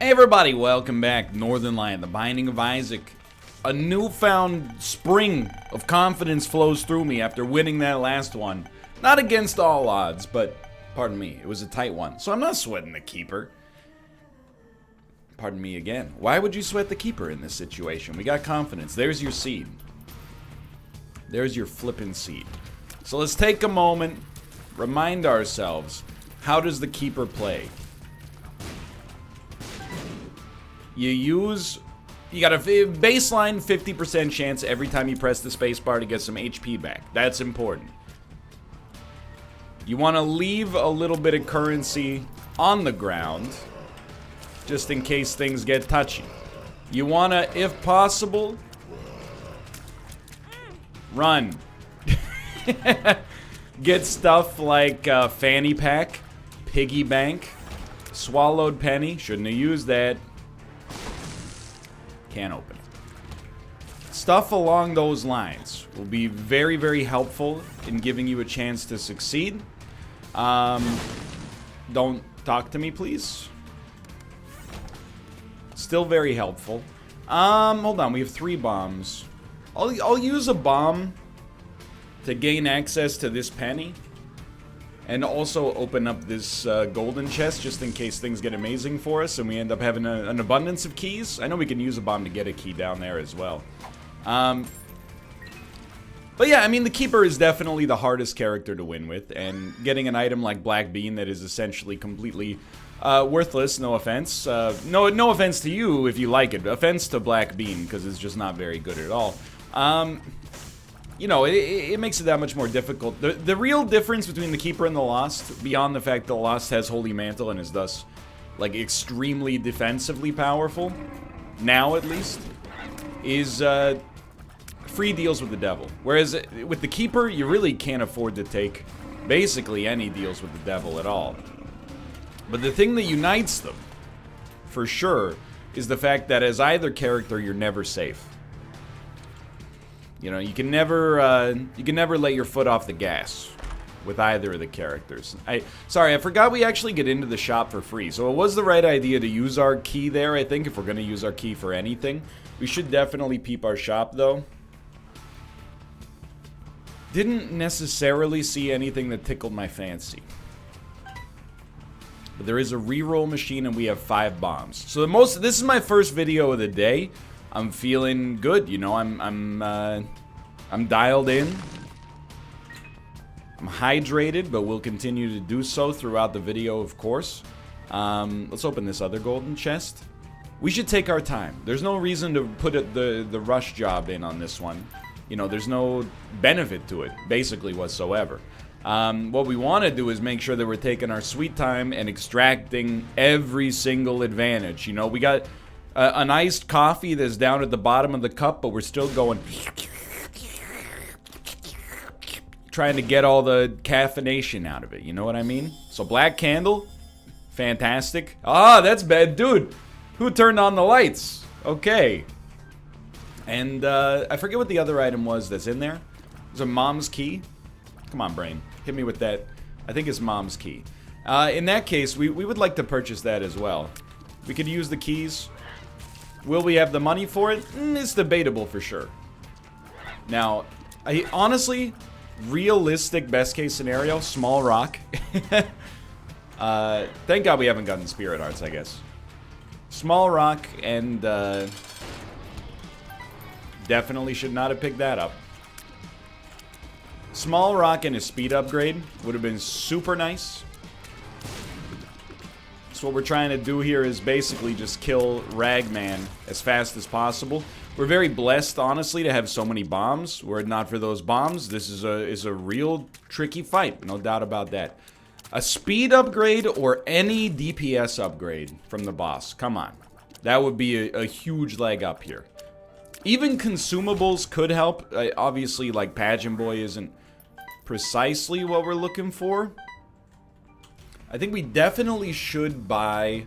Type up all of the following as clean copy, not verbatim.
Hey everybody, welcome back. Northernlion, the Binding of Isaac. A newfound spring of confidence flows through me after winning that last one. Not against all odds, but, pardon me, it was a tight one. So I'm not sweating the keeper. Pardon me again. Why would you sweat the keeper in this situation? We got confidence. There's your seed. There's your flippin' seed. So let's take a moment, remind ourselves, how does the keeper play? You got a baseline 50% chance every time you press the spacebar to get some HP back. That's important. You want to leave a little bit of currency on the ground, just in case things get touchy. You want to, if possible, run. Get stuff like fanny pack, piggy bank, swallowed penny. Shouldn't have used that. Can't open it. Stuff along those lines will be very, very helpful in giving you a chance to succeed. Don't talk to me, please. Still very helpful. Hold on, we have 3 bombs. I'll use a bomb to gain access to this penny. And also open up this golden chest just in case things get amazing for us and we end up having an abundance of keys. I know we can use a bomb to get a key down there as well. But yeah, I mean, the Keeper is definitely the hardest character to win with. And getting an item like Black Bean that is essentially completely worthless, no offense. No offense to you if you like it. Offense to Black Bean because it's just not very good at all. You know, it makes it that much more difficult. The real difference between the Keeper and the Lost, beyond the fact the Lost has Holy Mantle and is thus, like, extremely defensively powerful, now at least, is free deals with the devil. Whereas with the Keeper, you really can't afford to take basically any deals with the devil at all. But the thing that unites them, for sure, is the fact that as either character, you're never safe. You know, you can never let your foot off the gas with either of the characters. Sorry, I forgot we actually get into the shop for free. So it was the right idea to use our key there, I think, if we're going to use our key for anything. We should definitely peep our shop, though. Didn't necessarily see anything that tickled my fancy. But there is a reroll machine and we have 5 bombs. So this is my first video of the day. I'm feeling good, you know, I'm dialed in. I'm hydrated, but we'll continue to do so throughout the video, of course. Let's open this other golden chest. We should take our time. There's no reason to put the rush job in on this one. You know, there's no benefit to it, basically, whatsoever. What we want to do is make sure that we're taking our sweet time and extracting every single advantage. You know, we got an iced coffee that's down at the bottom of the cup, but we're still going trying to get all the caffeination out of it, you know what I mean? So Black Candle, fantastic. Ah, that's bad, dude. Who turned on the lights? Okay. And I forget what the other item was that's in there. There's a Mom's Key. Come on, brain, hit me with that. I think it's Mom's Key. In that case, we would like to purchase that as well. We could use the keys. Will we have the money for it? It's debatable for sure. Now, honestly, realistic best case scenario, small rock. Thank God we haven't gotten Spirit Hearts, I guess. Small rock and definitely should not have picked that up. Small rock and a speed upgrade would have been super nice. So what we're trying to do here is basically just kill Ragman as fast as possible. We're very blessed, honestly, to have so many bombs. Were it not for those bombs, this is a real tricky fight. No doubt about that. A speed upgrade or any DPS upgrade from the boss. Come on. That would be a huge leg up here. Even consumables could help. Obviously, like Pageant Boy isn't precisely what we're looking for. I think we definitely should buy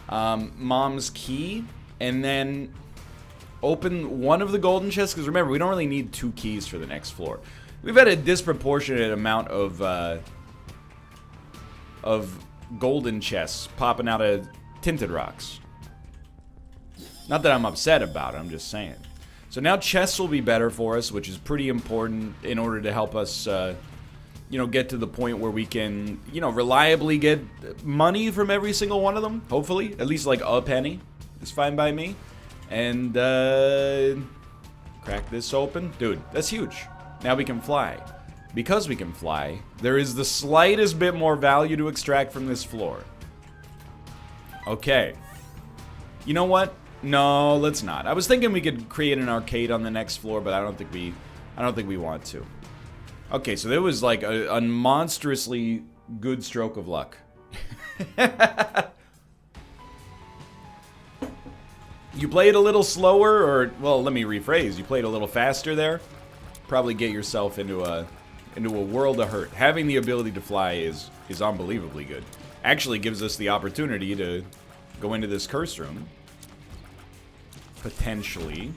Mom's Key and then open one of the golden chests, because remember, we don't really need 2 keys for the next floor. We've had a disproportionate amount of golden chests popping out of tinted rocks. Not that I'm upset about it, I'm just saying. So now chests will be better for us, which is pretty important in order to help us, you know, get to the point where we can, you know, reliably get money from every single one of them, hopefully. At least, like, a penny is fine by me. And, crack this open. Dude, that's huge. Now we can fly. Because we can fly, there is the slightest bit more value to extract from this floor. Okay. You know what? No, let's not. I was thinking we could create an arcade on the next floor, but I don't think we want to. Okay, so there was like a monstrously good stroke of luck. You played a little slower, or, well, let me rephrase. You played a little faster there. Probably get yourself into a world of hurt. Having the ability to fly is unbelievably good. Actually gives us the opportunity to go into this curse room. Potentially.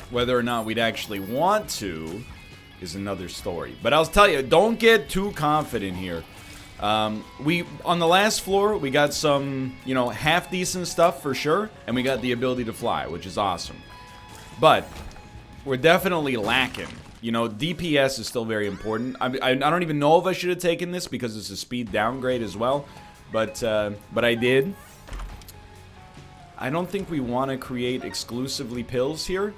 Whether or not we'd actually want to is another story. But I'll tell you, don't get too confident here. On the last floor, we got some, you know, half-decent stuff for sure, and we got the ability to fly, which is awesome. But we're definitely lacking. You know, DPS is still very important. I don't even know if I should have taken this because it's a speed downgrade as well, but I did. I don't think we want to create exclusively pills here.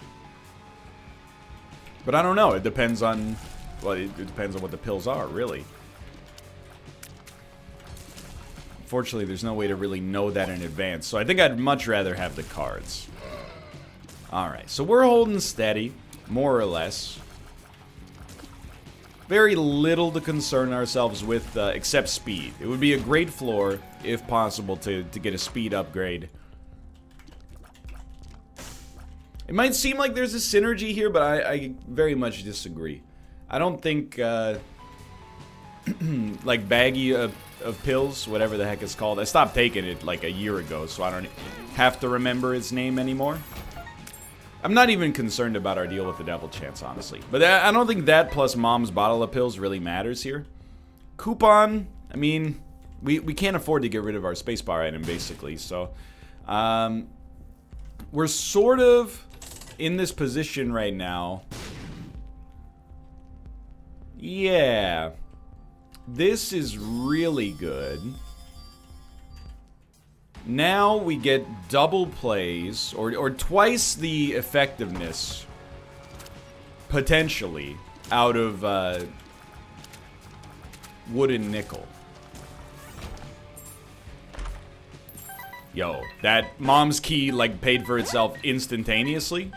But I don't know. It depends on, well, it depends on what the pills are, really. Unfortunately, there's no way to really know that in advance, so I think I'd much rather have the cards. Alright, so we're holding steady, more or less. Very little to concern ourselves with, except speed. It would be a great floor, if possible, to get a speed upgrade. It might seem like there's a synergy here, but I very much disagree. I don't think, like, baggy of pills, whatever the heck it's called. I stopped taking it, like, a year ago, so I don't have to remember its name anymore. I'm not even concerned about our deal with the devil chance, honestly. But I don't think that plus Mom's bottle of pills really matters here. Coupon, I mean, we can't afford to get rid of our spacebar item, basically, so... we're sort of in this position right now. Yeah. This is really good. Now we get double plays, or twice the effectiveness, potentially, out of wood and nickel. Yo, that Mom's key, like, paid for itself instantaneously.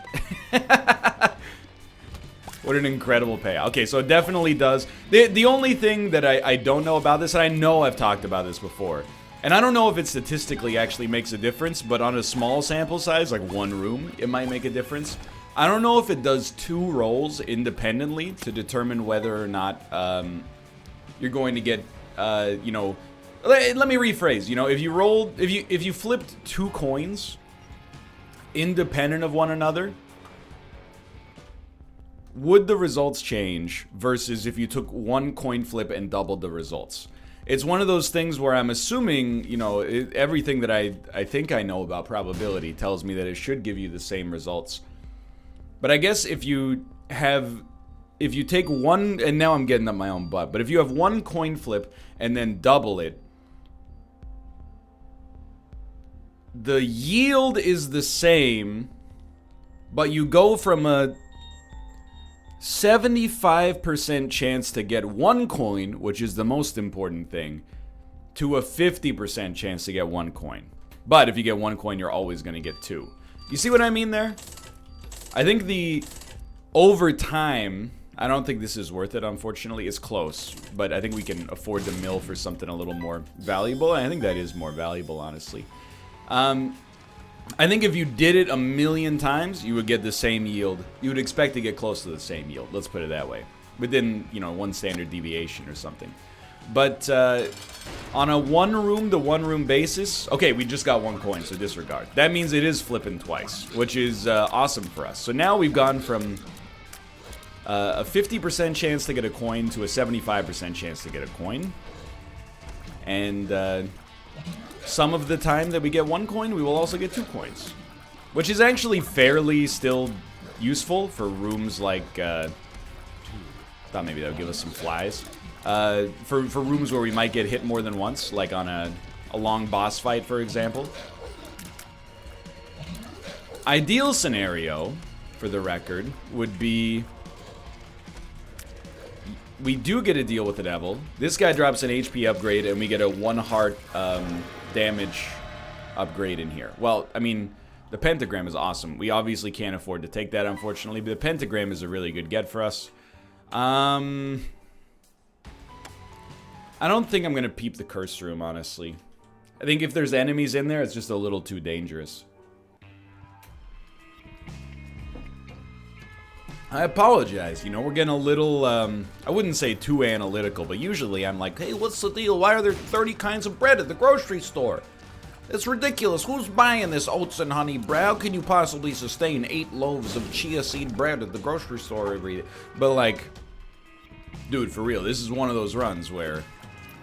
What an incredible payout. Okay, so it definitely does. The only thing that I don't know about this, and I know I've talked about this before, and I don't know if it statistically actually makes a difference, but on a small sample size, like one room, it might make a difference. I don't know if it does 2 rolls independently to determine whether or not you're going to get, you know... Let me rephrase. You know, if you flipped 2 coins independent of one another, would the results change versus if you took 1 coin flip and doubled the results? It's one of those things where I'm assuming, you know, everything that I think I know about probability tells me that it should give you the same results. But I guess if you take one, and now I'm getting up my own butt, but if you have 1 coin flip and then double it, the yield is the same, but you go from a 75% chance to get 1 coin, which is the most important thing, to a 50% chance to get 1 coin. But if you get 1 coin, you're always going to get 2. You see what I mean there? I think over time, I don't think this is worth it, unfortunately. It's close, but I think we can afford to mill for something a little more valuable, and I think that is more valuable, honestly. I think if you did it 1,000,000 times, you would get the same yield. You would expect to get close to the same yield, let's put it that way. Within, you know, 1 standard deviation or something. But, on a 1 room to 1 room basis, okay, we just got 1 coin, so disregard. That means it is flipping twice, which is, awesome for us. So now we've gone from, a 50% chance to get a coin to a 75% chance to get a coin. And, some of the time that we get 1 coin, we will also get 2 coins. Which is actually fairly still useful for rooms like, thought maybe that would give us some flies. For rooms where we might get hit more than once, like on a long boss fight, for example. Ideal scenario, for the record, would be we do get a deal with the devil. This guy drops an HP upgrade, and we get a 1 heart damage upgrade in here. Well, I mean, the pentagram is awesome. We obviously can't afford to take that, unfortunately, but the pentagram is a really good get for us. I don't think I'm going to peep the curse room, honestly. I think if there's enemies in there, it's just a little too dangerous. I apologize, you know, we're getting a little, I wouldn't say too analytical, but usually I'm like, hey, what's the deal? Why are there 30 kinds of bread at the grocery store? It's ridiculous. Who's buying this oats and honey bread? How can you possibly sustain 8 loaves of chia seed bread at the grocery store every day? But like, dude, for real, this is one of those runs where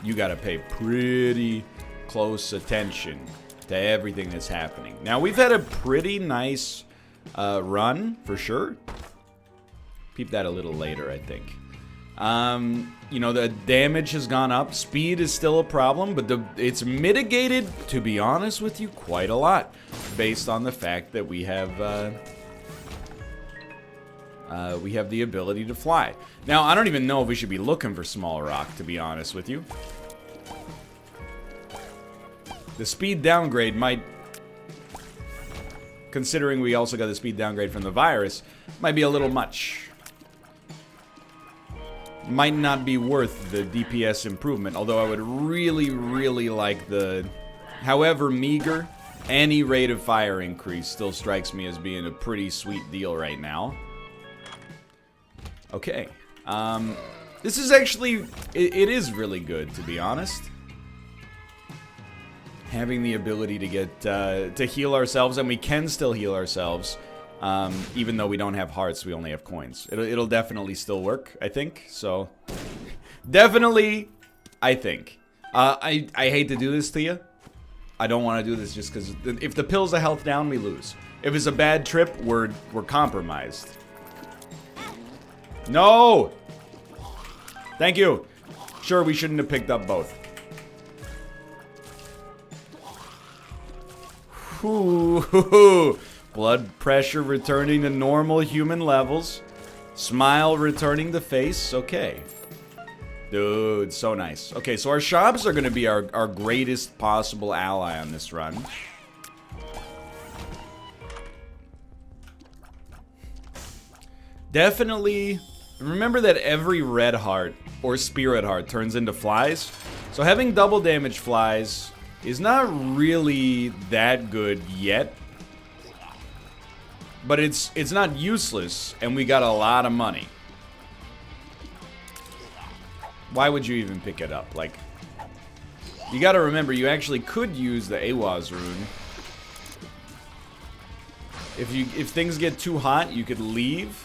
you gotta pay pretty close attention to everything that's happening. Now, we've had a pretty nice run, for sure. Peep that a little later, I think. You know, the damage has gone up. Speed is still a problem, but it's mitigated, to be honest with you, quite a lot. Based on the fact that we have the ability to fly. Now, I don't even know if we should be looking for small rock, to be honest with you. The speed downgrade might, considering we also got the speed downgrade from the virus, might be a little much. Might not be worth the DPS improvement, although I would really, really like the, however meager, any rate of fire increase still strikes me as being a pretty sweet deal right now. Okay. This is actually, it is really good, to be honest. Having the ability to get, to heal ourselves, and we can still heal ourselves. Even though we don't have hearts, we only have coins. It'll definitely still work, I think. So, definitely, I think. I hate to do this to you. I don't want to do this just because if the pill's a health down, we lose. If it's a bad trip, we're compromised. No! Thank you. Sure, we shouldn't have picked up both. Ooh. Blood pressure returning to normal human levels. Smile returning to face. Okay. Dude, so nice. Okay, so our shops are going to be our greatest possible ally on this run. Definitely. Remember that every red heart or spirit heart turns into flies. So having double damage flies is not really that good yet. But it's not useless, and we got a lot of money. Why would you even pick it up? Like, you gotta remember, you actually could use the Awaz rune. If things get too hot, you could leave.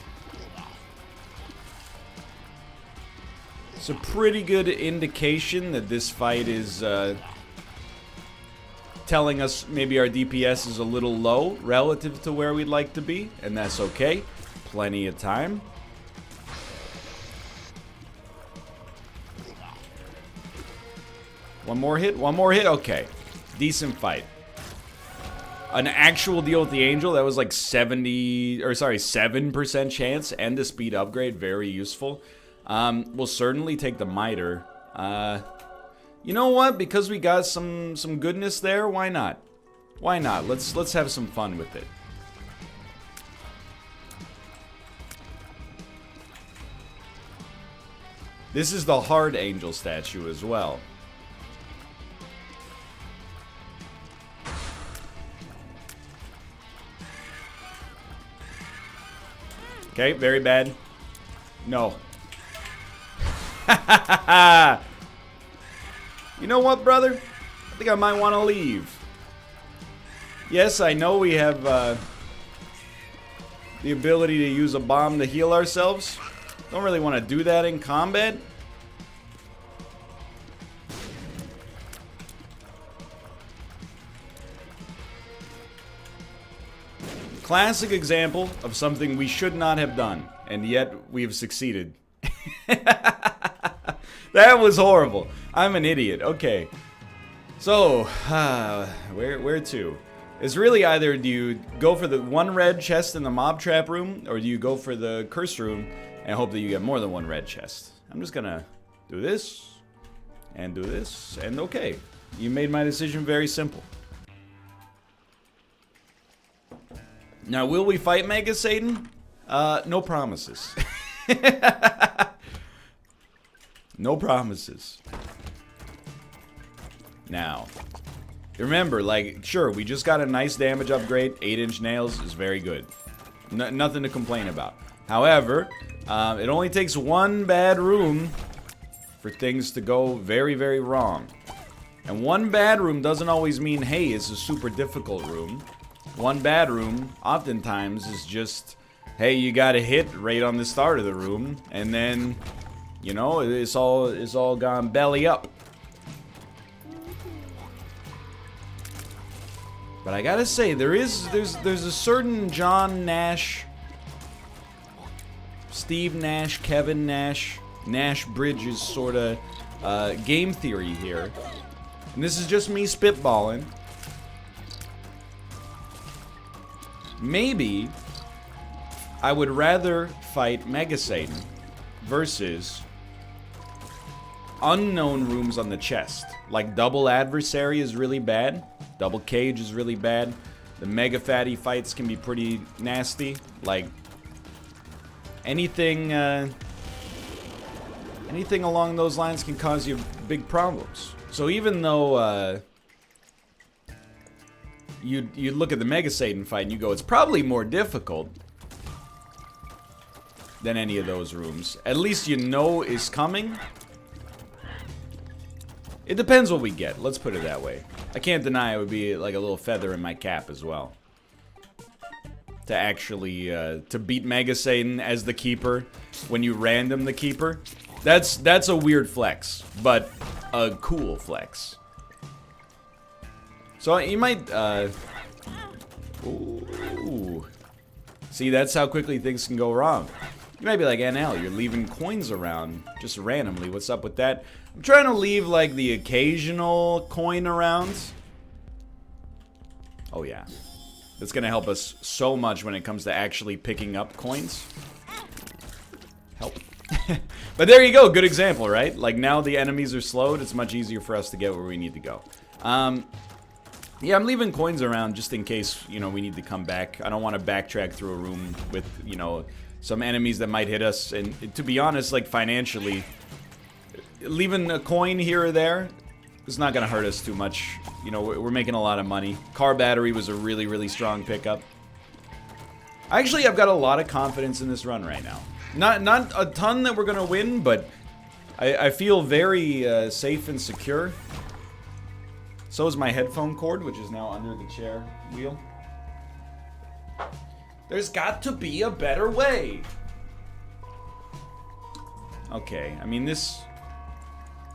It's a pretty good indication that this fight is telling us maybe our DPS is a little low relative to where we'd like to be, and that's okay. Plenty of time. One more hit, okay. Decent fight. An actual deal with the angel, that was like 7% chance, and a speed upgrade, very useful. We'll certainly take the miter. You know what? Because we got some goodness there, why not? Why not? Let's have some fun with it. This is the hard angel statue as well. Okay, very bad. No. You know what, brother? I think I might want to leave. Yes, I know we have the ability to use a bomb to heal ourselves. Don't really want to do that in combat. Classic example of something we should not have done, and yet we have succeeded. That was horrible. I'm an idiot. Okay. So, where to? It's really either do you go for the one red chest in the mob trap room, or do you go for the curse room and hope that you get more than one red chest? I'm just gonna do this, and okay. You made my decision very simple. Now, will we fight Mega Satan? No promises. No promises. Now, remember, like, sure, we just got a nice damage upgrade. 8-inch nails is very good. Nothing to complain about. However, it only takes one bad room for things to go very, very wrong. And one bad room doesn't always mean, hey, it's a super difficult room. One bad room, oftentimes, is just, hey, you got a hit right on the start of the room, and then, you know, it's all gone belly up. But I gotta say, there's a certain John Nash, Steve Nash, Kevin Nash, Nash Bridges sort of game theory here. And this is just me spitballing. Maybe I would rather fight Mega Satan versus unknown rooms on the chest. Like double adversary is really bad. Double cage is really bad. The mega fatty fights can be pretty nasty. Like anything along those lines can cause you big problems. So even though you look at the Mega Satan fight and you go, it's probably more difficult than any of those rooms. At least you know is coming. It depends what we get, let's put it that way. I can't deny it would be like a little feather in my cap as well. To actually, to beat Mega Satan as the keeper when you random the keeper. That's a weird flex, but a cool flex. So you might, ooh. See, that's how quickly things can go wrong. You might be like, NL, you're leaving coins around just randomly. What's up with that? I'm trying to leave, like, the occasional coin around. Oh, yeah. That's gonna help us so much when it comes to actually picking up coins. Help. But there you go, good example, right? Like, now the enemies are slowed, it's much easier for us to get where we need to go. Yeah, I'm leaving coins around just in case, you know, we need to come back. I don't want to backtrack through a room with, you know, some enemies that might hit us. And to be honest, like, financially, leaving a coin here or there is not going to hurt us too much. You know, we're making a lot of money. Car battery was a really, really strong pickup. Actually, I've got a lot of confidence in this run right now. Not a ton that we're going to win, but I feel very safe and secure. So is my headphone cord, which is now under the chair wheel. There's got to be a better way. Okay, I mean this...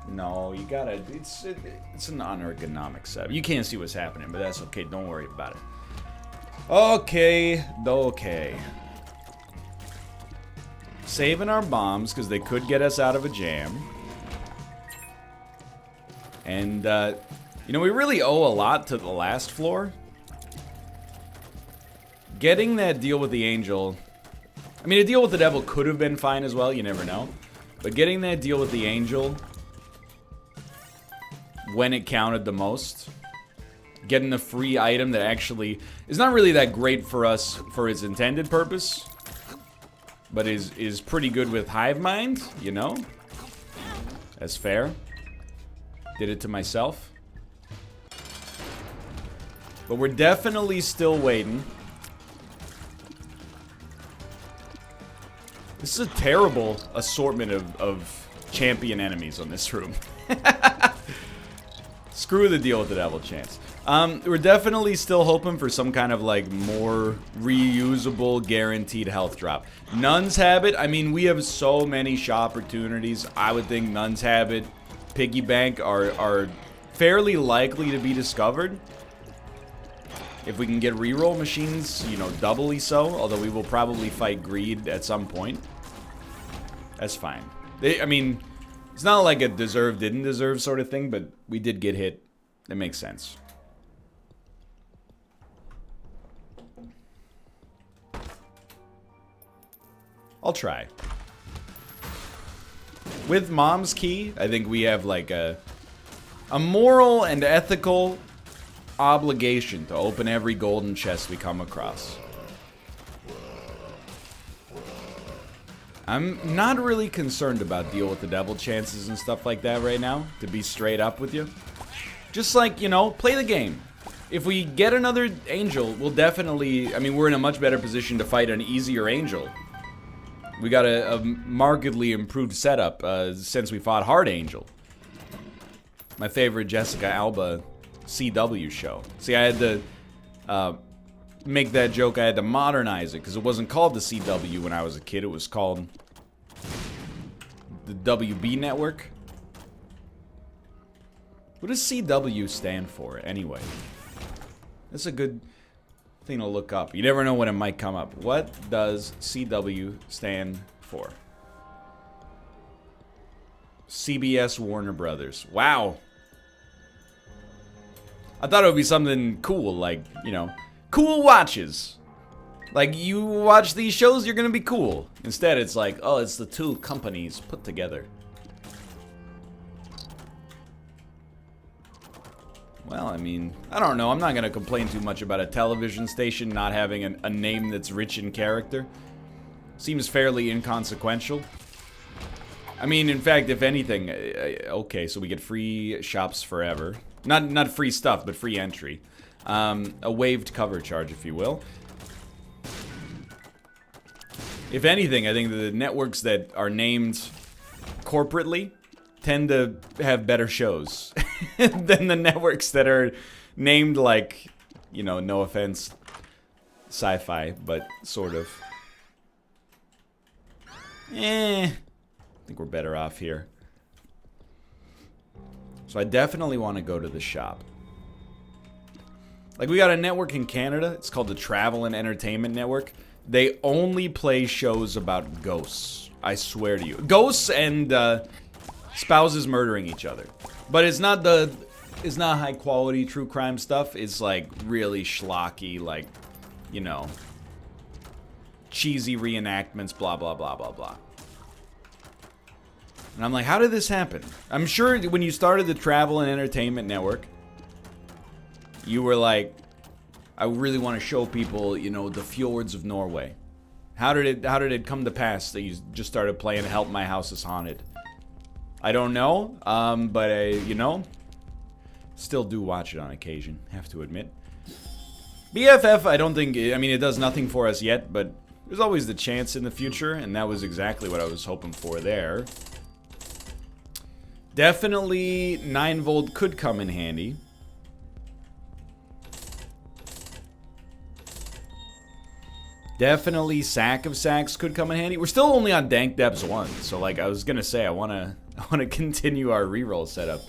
No, you gotta... It's an unergonomic setup. You can't see what's happening, but that's okay. Don't worry about it. Okay. Saving our bombs, because they could get us out of a jam. And, you know, we really owe a lot to the last floor. Getting that deal with the angel... I mean, a deal with the devil could have been fine as well, you never know. But getting that deal with the angel... when it counted the most... Getting the free item that actually is not really that great for us for its intended purpose. But is pretty good with Hive Mind, you know? That's fair. Did it to myself. But we're definitely still waiting. This is a terrible assortment of champion enemies on this room. Screw the deal with the devil chance. We're definitely still hoping for some kind of like more reusable guaranteed health drop. Nun's Habit, I mean, we have so many shop opportunities. I would think Nun's Habit, Piggy Bank are fairly likely to be discovered. If we can get reroll machines, you know, doubly so, although we will probably fight greed at some point. That's fine. I mean, it's not like a deserve, didn't deserve sort of thing, but we did get hit. It makes sense. I'll try. With Mom's Key, I think we have like a moral and ethical obligation to open every golden chest we come across. I'm not really concerned about deal with the devil chances and stuff like that right now, to be straight up with you. Just like, you know, play the game. If we get another angel, we'll definitely, I mean, we're in a much better position to fight an easier angel. We got a markedly improved setup since we fought Hard Angel. My favorite Jessica Alba CW show. See, I had to make that joke, I had to modernize it, because it wasn't called the CW when I was a kid, it was called the WB Network. What does CW stand for, anyway? That's a good thing to look up. You never know when it might come up. What does CW stand for? CBS Warner Brothers. Wow. I thought it would be something cool, like, you know, cool watches. Like, you watch these shows, you're gonna be cool. Instead, it's like, oh, it's the two companies put together. Well, I mean, I don't know. I'm not gonna complain too much about a television station not having a name that's rich in character. Seems fairly inconsequential. I mean, in fact, if anything, okay, so we get free shops forever. Not free stuff, but free entry. A waived cover charge, if you will. If anything, I think the networks that are named corporately tend to have better shows than the networks that are named like, you know, no offense, sci-fi, but sort of. I think we're better off here. So I definitely want to go to the shop. Like, we got a network in Canada. It's called the Travel and Entertainment Network. They only play shows about ghosts. I swear to you. Ghosts and spouses murdering each other. But it's not high quality true crime stuff. It's like really schlocky, like, you know, cheesy reenactments, blah, blah, blah, blah, blah. And I'm like, how did this happen? I'm sure when you started the Travel and Entertainment Network, you were like, I really want to show people, you know, the fjords of Norway. How did it come to pass that you just started playing Help My House is Haunted? I don't know, but you know, still do watch it on occasion, have to admit. BFF, I don't think, I mean, it does nothing for us yet, but there's always the chance in the future, and that was exactly what I was hoping for there. Definitely 9-volt could come in handy. Definitely Sack of Sacks could come in handy. We're still only on Dank Depths 1, so like I was gonna say, I wanna continue our reroll setup.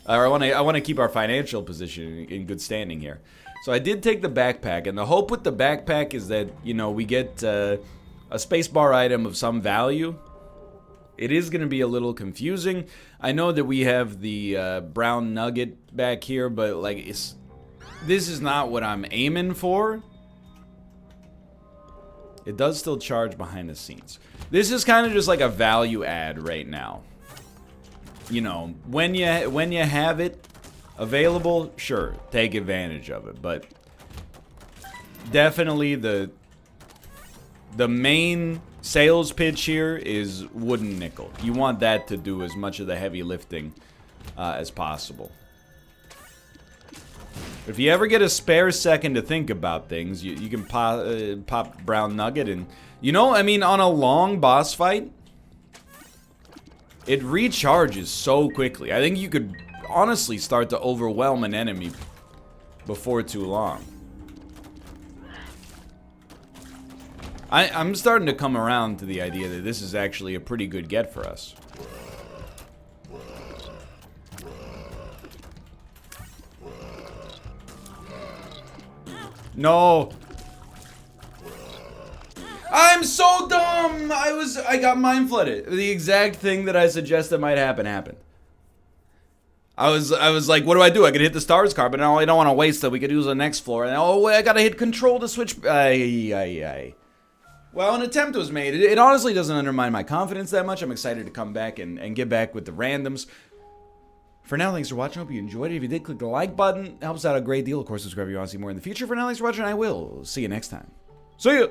Or I wanna keep our financial position in good standing here. So I did take the backpack, and the hope with the backpack is that, you know, we get a spacebar item of some value. It is going to be a little confusing. I know that we have the brown nugget back here, but like this is not what I'm aiming for. It does still charge behind the scenes. This is kind of just like a value add right now. You know, when you have it available, sure, take advantage of it. But definitely the main sales pitch here is wooden nickel. You want that to do as much of the heavy lifting as possible. If you ever get a spare second to think about things, you can pop brown nugget, and you know, I mean, on a long boss fight, it recharges so quickly. I think you could honestly start to overwhelm an enemy before too long. I'm starting to come around to the idea that this is actually a pretty good get for us. No. I'm so dumb! I got mind flooded. The exact thing that I suggested might happen happened. I was like, what do? I could hit the stars card, but no, I don't want to waste it. We could use the next floor. And oh, I gotta hit control to switch. Well, an attempt was made. It honestly doesn't undermine my confidence that much. I'm excited to come back and get back with the randoms. For now, thanks for watching. I hope you enjoyed it. If you did, click the like button. It helps out a great deal. Of course, subscribe if you want to see more in the future. For now, thanks for watching. I will see you next time. See ya!